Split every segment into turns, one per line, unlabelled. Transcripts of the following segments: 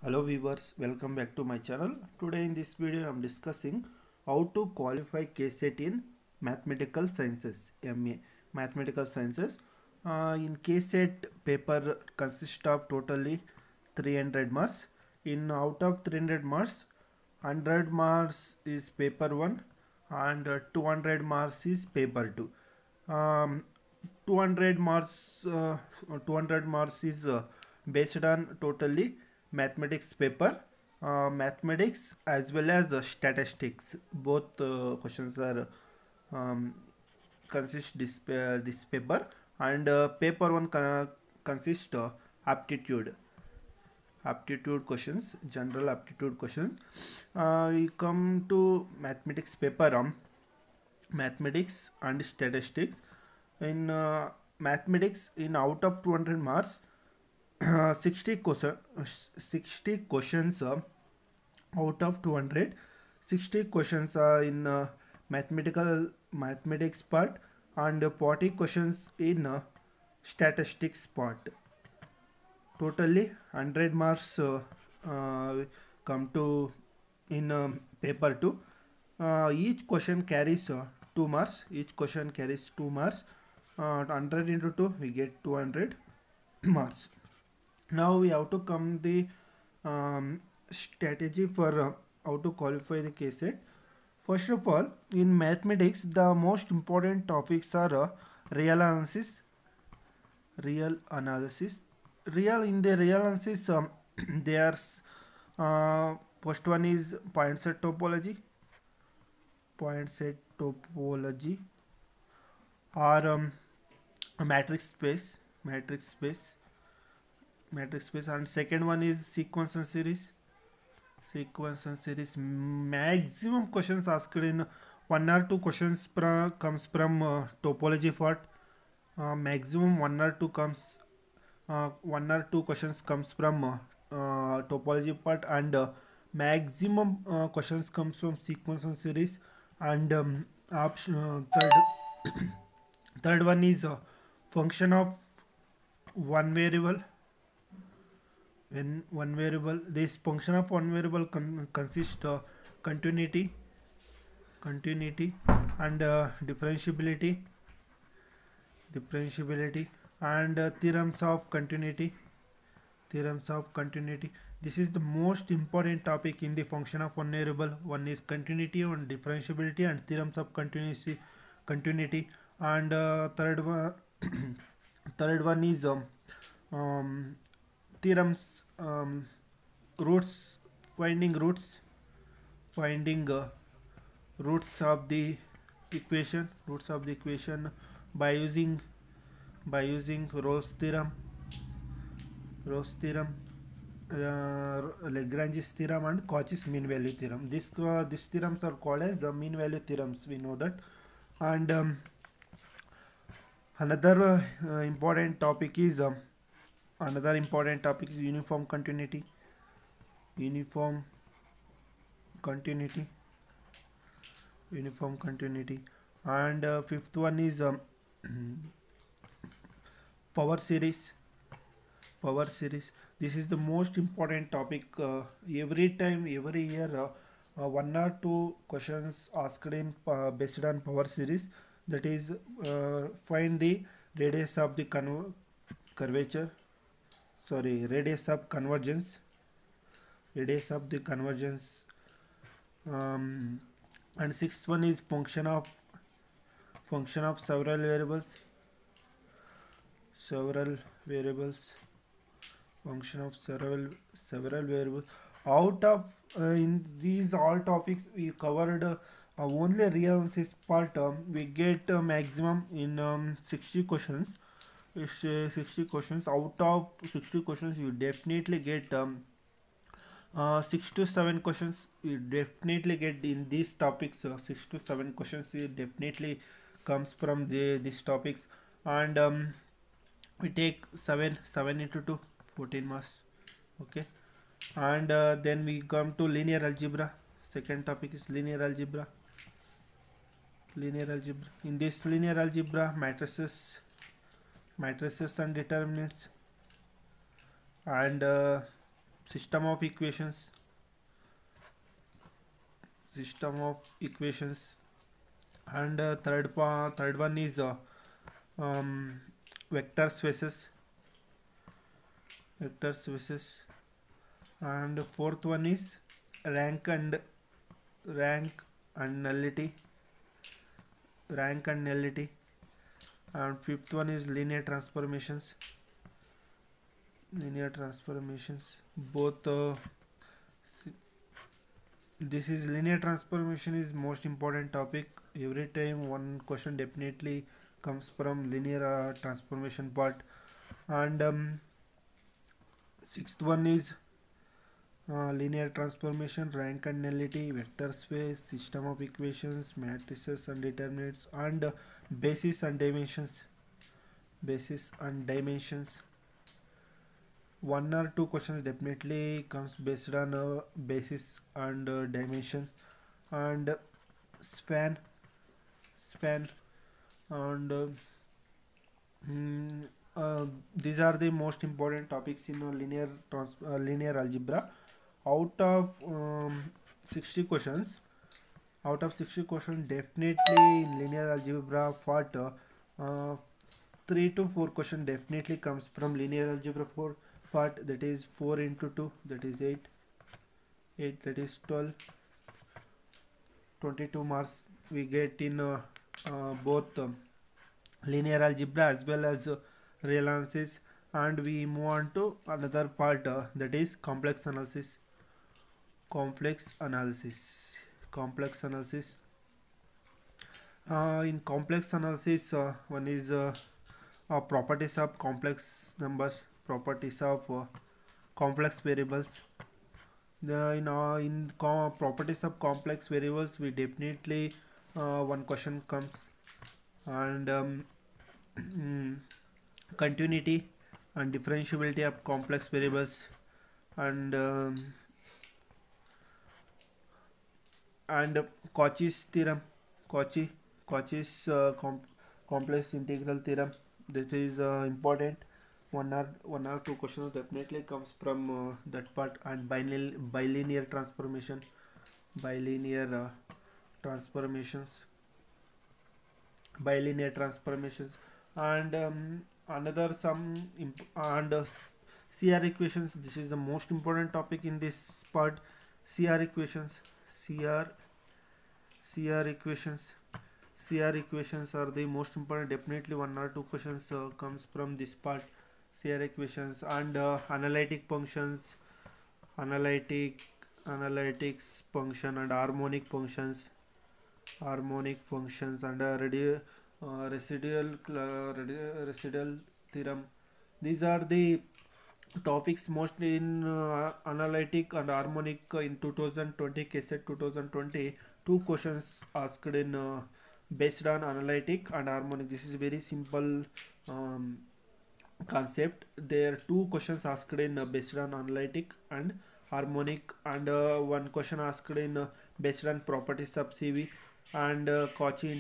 Hello viewers, welcome back to my channel. Today in this video I am discussing how to qualify KCET in Mathematical Sciences, MA Mathematical Sciences. In KCET paper consists of totally 300 marks. In out of 300 marks, 100 marks is paper 1 and 200 marks is paper 2. Um, 200 marks 200 marks is based on totally mathematics paper, mathematics as well as statistics. Both questions are um, consist this paper, and paper 1 consists aptitude questions, general aptitude questions. We come to mathematics paper, mathematics and statistics. In mathematics, in out of 200 marks, 60 questions out of 200, 60 questions are in mathematics part, and 40 questions in statistics part. Totally 100 marks come to in paper 2. Each question carries 2 marks. Each question carries 2 marks. 100 into 2, we get 200 marks. Now we have to come the strategy for how to qualify the KCET. First of all, in mathematics, the most important topics are real analysis, real analysis. In the real analysis, there's first one is point set topology, or a matrix space, and second one is sequence and series. Maximum questions asked in 1 or 2 questions comes from topology part. Maximum 1 or 2 questions comes from topology part, and maximum questions comes from sequence and series. And third one is function of one variable. When one variable, this function of one variable consists continuity and differentiability, and theorems of continuity. This is the most important topic in the function of one variable. One is continuity, one differentiability, and theorems of continuity. And third one third one is theorems, roots, finding roots of the equation by using Rolle's theorem, Lagrange's theorem, and Cauchy's mean value theorem. These theorems are called as the mean value theorems, we know that. And another important topic is uniform continuity. And fifth one is power series. This is the most important topic. Every year 1 or 2 questions asked in based on power series. That is, find the radius of the radius of convergence. And sixth one is function of several variables. Function of several variables. Out of in these all topics we covered only real analysis part. We get maximum in 60 questions. 60 questions. Out of 60 questions, you definitely get 6 to 7 questions. You definitely get in these topics. 6 to 7 questions you definitely comes from these topics. And we take 7 into 2, 14 marks. Okay. And then we come to linear algebra. Second topic is linear algebra. In this linear algebra, matrices and determinants, and system of equations, and third one is um, vector spaces, and fourth one is rank and rank and nullity, and fifth one is linear transformations. Both this is linear transformation is most important topic. Every time one question definitely comes from linear transformation part. And sixth one is linear transformation, rank and nullity, vector space, system of equations, matrices and determinants, and basis and dimensions. One or two questions definitely comes based on basis and dimension, and span and these are the most important topics in linear algebra. Out of 60 questions, definitely in linear algebra part, 3 to 4 question definitely comes from linear algebra 4 part, that is 4 into 2, that is 8, that is 12. 22 marks we get in both linear algebra as well as real analysis. And we move on to another part, that is complex analysis. In complex analysis, one is properties of complex numbers, properties of complex variables. Properties of complex variables, we definitely one question comes, and continuity and differentiability of complex variables, and Cauchy's theorem, Cauchy's complex integral theorem. This is important. One or two questions definitely comes from that part. And bilinear transformations, and another some and CR equations. This is the most important topic in this part. CR equations are the most important. Definitely one or two questions comes from this part. CR equations and analytics function and harmonic functions and residual theorem. These are the topics mostly in analytic and harmonic in 2020 KSET 2020. Two questions asked in based on analytic and harmonic. This is very simple concept. There are two questions asked in based on analytic and harmonic, and one question asked in based on properties of CV, and Cauchy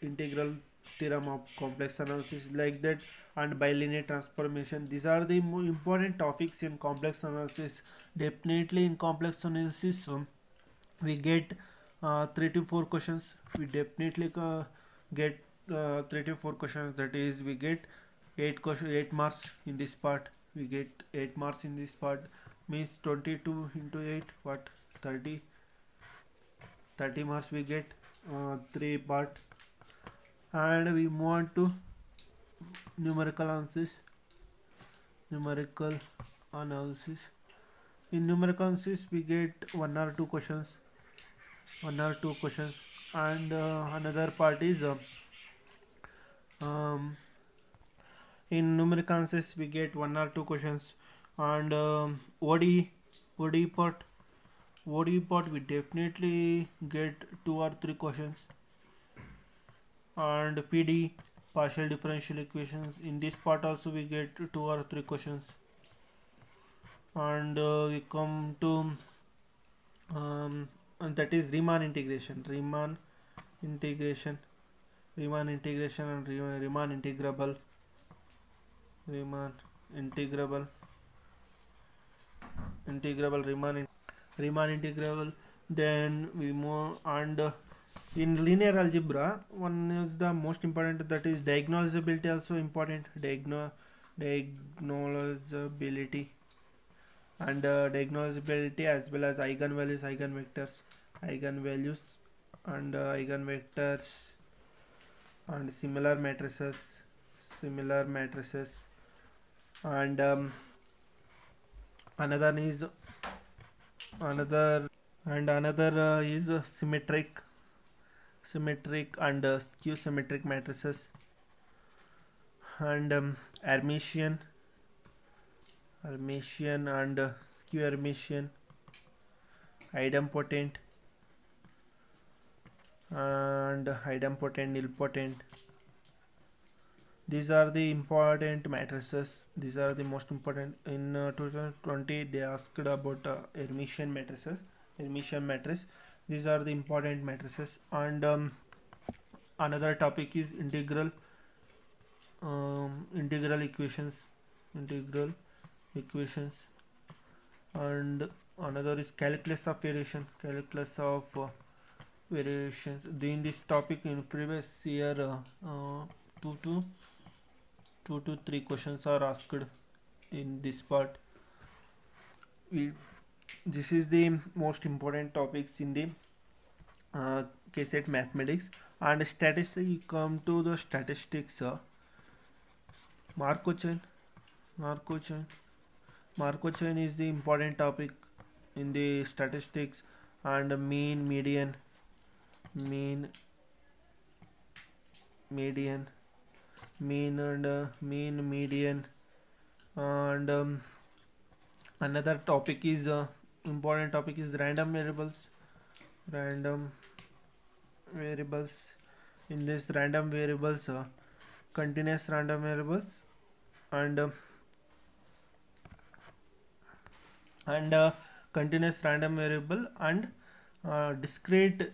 integral theorem of complex analysis, like that, and bilinear transformation. These are the more important topics in complex analysis. Definitely in complex analysis we get 3 to 4 questions. We definitely get 3 to 4 questions, that is we get 8 marks in this part. We get 8 marks in this part, means 22 into 8, what, 30 marks we get 3 part. And we move on to numerical analysis. In numerical analysis we get one or two questions, and another part is in numerical analysis we get one or two questions, and ODE part we definitely get 2 or 3 questions, and PD, partial differential equations, in this part also we get 2 or 3 questions. And we come to and that is Riemann integration and Riemann integrable. integrable, Riemann integral. Then we move and in linear algebra, one is the most important, that is diagnosability, also important. Diagnosability and diagnosability, as well as eigenvalues, eigenvalues and eigenvectors and similar matrices and another is another is symmetric and skew symmetric matrices and Hermitian and skew Hermitian, idempotent and idempotent, nilpotent. These are the important matrices. These are the most important. In 2020 they asked about Hermitian matrices, Hermitian matrix. These are the important matrices. And another topic is integral equations, and another is calculus of variations. In this topic, in previous year, 2 to 3 questions are asked in this part. This is the most important topics in the KCET mathematics. And statistics, you come to the statistics. Markov chain is the important topic in the statistics. And mean, median and median. And another topic is important topic is random variables. In this random variables, continuous random variables and continuous random variable and discrete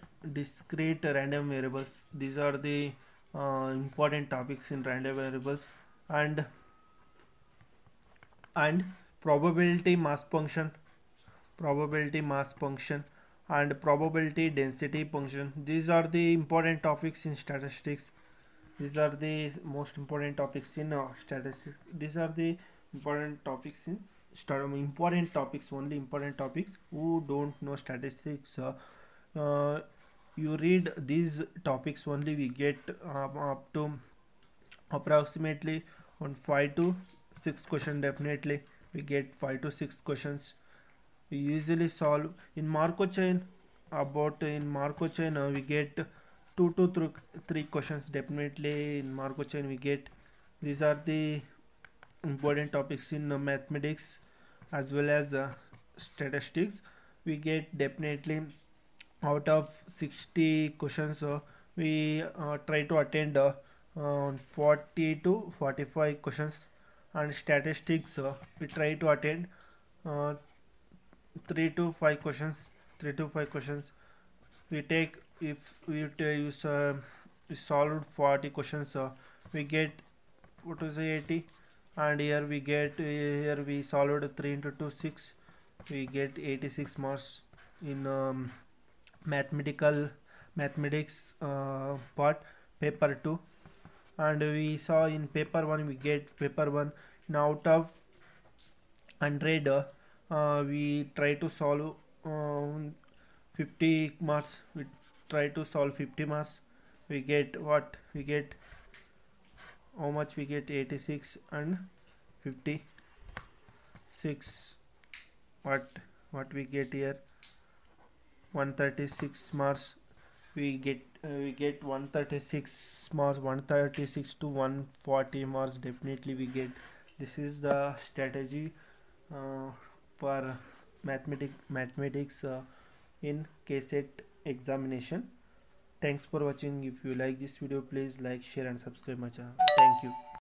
random variables. These are the important topics in random variables. And probability mass function and probability density function. These are the important topics in statistics. These are the most important topics in statistics. These are the important topics in important topics. Who don't know statistics, you read these topics only, we get up to approximately on 5 to 6 questions. Definitely we get 5 to 6 questions. We usually solve in Markov chain. We get 2 to 3 questions. Definitely in Markov chain we get. These are the important topics in mathematics as well as statistics. We get definitely out of 60 questions, we try to attend 40 to 45 questions. And statistics, we try to attend 3 to 5 questions. We take, if we solved 40 questions, we get 80. And here we solved 3 into 2 6, we get 86 marks in mathematics part, paper 2. And we saw in paper 1, we get paper 1 now out of 100, we try to solve 50 marks. We try to solve 50 marks. We get how much? We get 86 and 56. What we get here? 136 marks. We get 136 marks, 136 to 140 marks. Definitely we get. This is the strategy for mathematics in KCET examination. Thanks for watching. If you like this video, please like, share and subscribe my channel. Thank you.